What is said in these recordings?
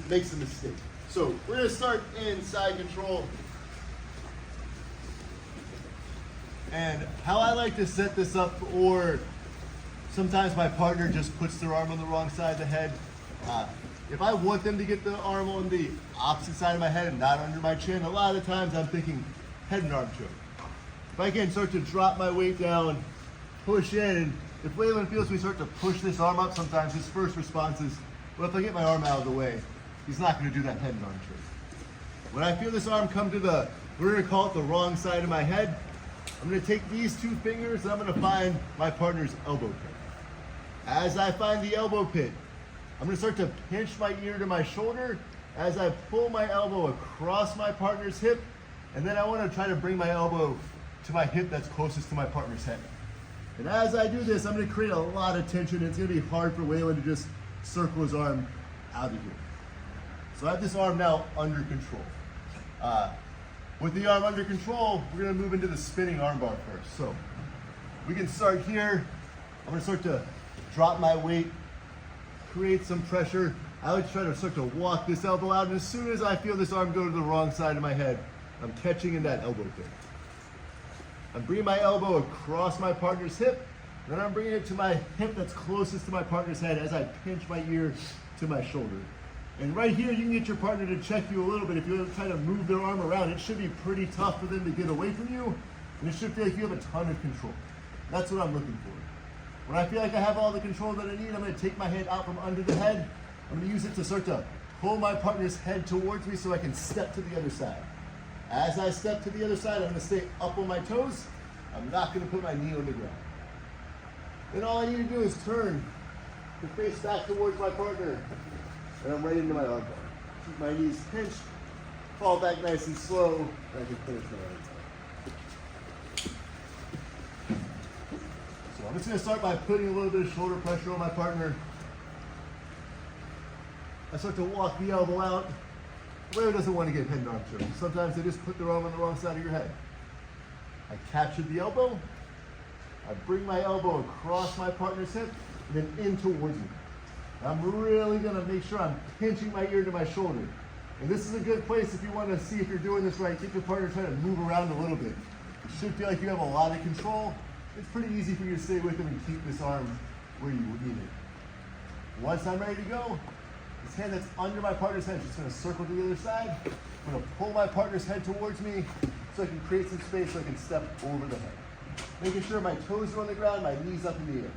makes a mistake. So we're gonna start in side control. And how I like to set this up, or sometimes my partner just puts their arm on the wrong side of the head. If I want them to get the arm on the opposite side of my head and not under my chin, a lot of the times I'm thinking head and arm choke. If I can start to drop my weight down, push in, and if Waylon feels me start to push this arm up, sometimes his first response is, well, if I get my arm out of the way, he's not gonna do that head and arm choke. When I feel this arm come to the, we're gonna call it the wrong side of my head, I'm gonna take these two fingers and I'm gonna find my partner's elbow pit. As I find the elbow pit, I'm gonna start to pinch my ear to my shoulder as I pull my elbow across my partner's hip, and then I wanna try to bring my elbow to my hip that's closest to my partner's head. And as I do this, I'm gonna create a lot of tension, and it's gonna be hard for Waylon to just circle his arm out of here. So I have this arm now under control. With the arm under control, we're gonna move into the spinning armbar first. So we can start here. I'm gonna start to drop my weight, create some pressure. I like to try to start to walk this elbow out, and as soon as I feel this arm go to the wrong side of my head, I'm catching in that elbow pit. I'm bringing my elbow across my partner's hip, then I'm bringing it to my hip that's closest to my partner's head as I pinch my ear to my shoulder. And right here, you can get your partner to check you a little bit. If you're trying to move their arm around, it should be pretty tough for them to get away from you, and it should feel like you have a ton of control. That's what I'm looking for. When I feel like I have all the control that I need, I'm gonna take my head out from under the head. I'm gonna use it to start to pull my partner's head towards me so I can step to the other side. As I step to the other side, I'm gonna stay up on my toes. I'm not gonna put my knee on the ground. Then all I need to do is turn the face back towards my partner, and I'm right into my armbar. Keep my knees pinched, fall back nice and slow, and I can finish my armbar. So I'm just gonna start by putting a little bit of shoulder pressure on my partner. I start to walk the elbow out. Whoever doesn't want to get head and arm choke. Sometimes they just put their arm on the wrong side of your head. I captured the elbow. I bring my elbow across my partner's hip and then in towards me. I'm really gonna make sure I'm pinching my ear to my shoulder. And this is a good place if you want to see if you're doing this right. Get your partner trying to move around a little bit. You should feel like you have a lot of control. It's pretty easy for you to stay with them and keep this arm where you need it. Once I'm ready to go, this hand that's under my partner's head is just gonna circle to the other side. I'm gonna pull my partner's head towards me so I can create some space so I can step over the head. Making sure my toes are on the ground, my knees up in the air.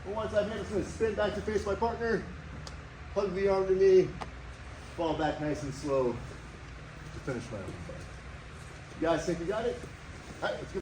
And once I'm here, I'm just gonna spin back to face my partner, hug the arm to me, fall back nice and slow to finish my arm. You guys think you got it? All right, let's go.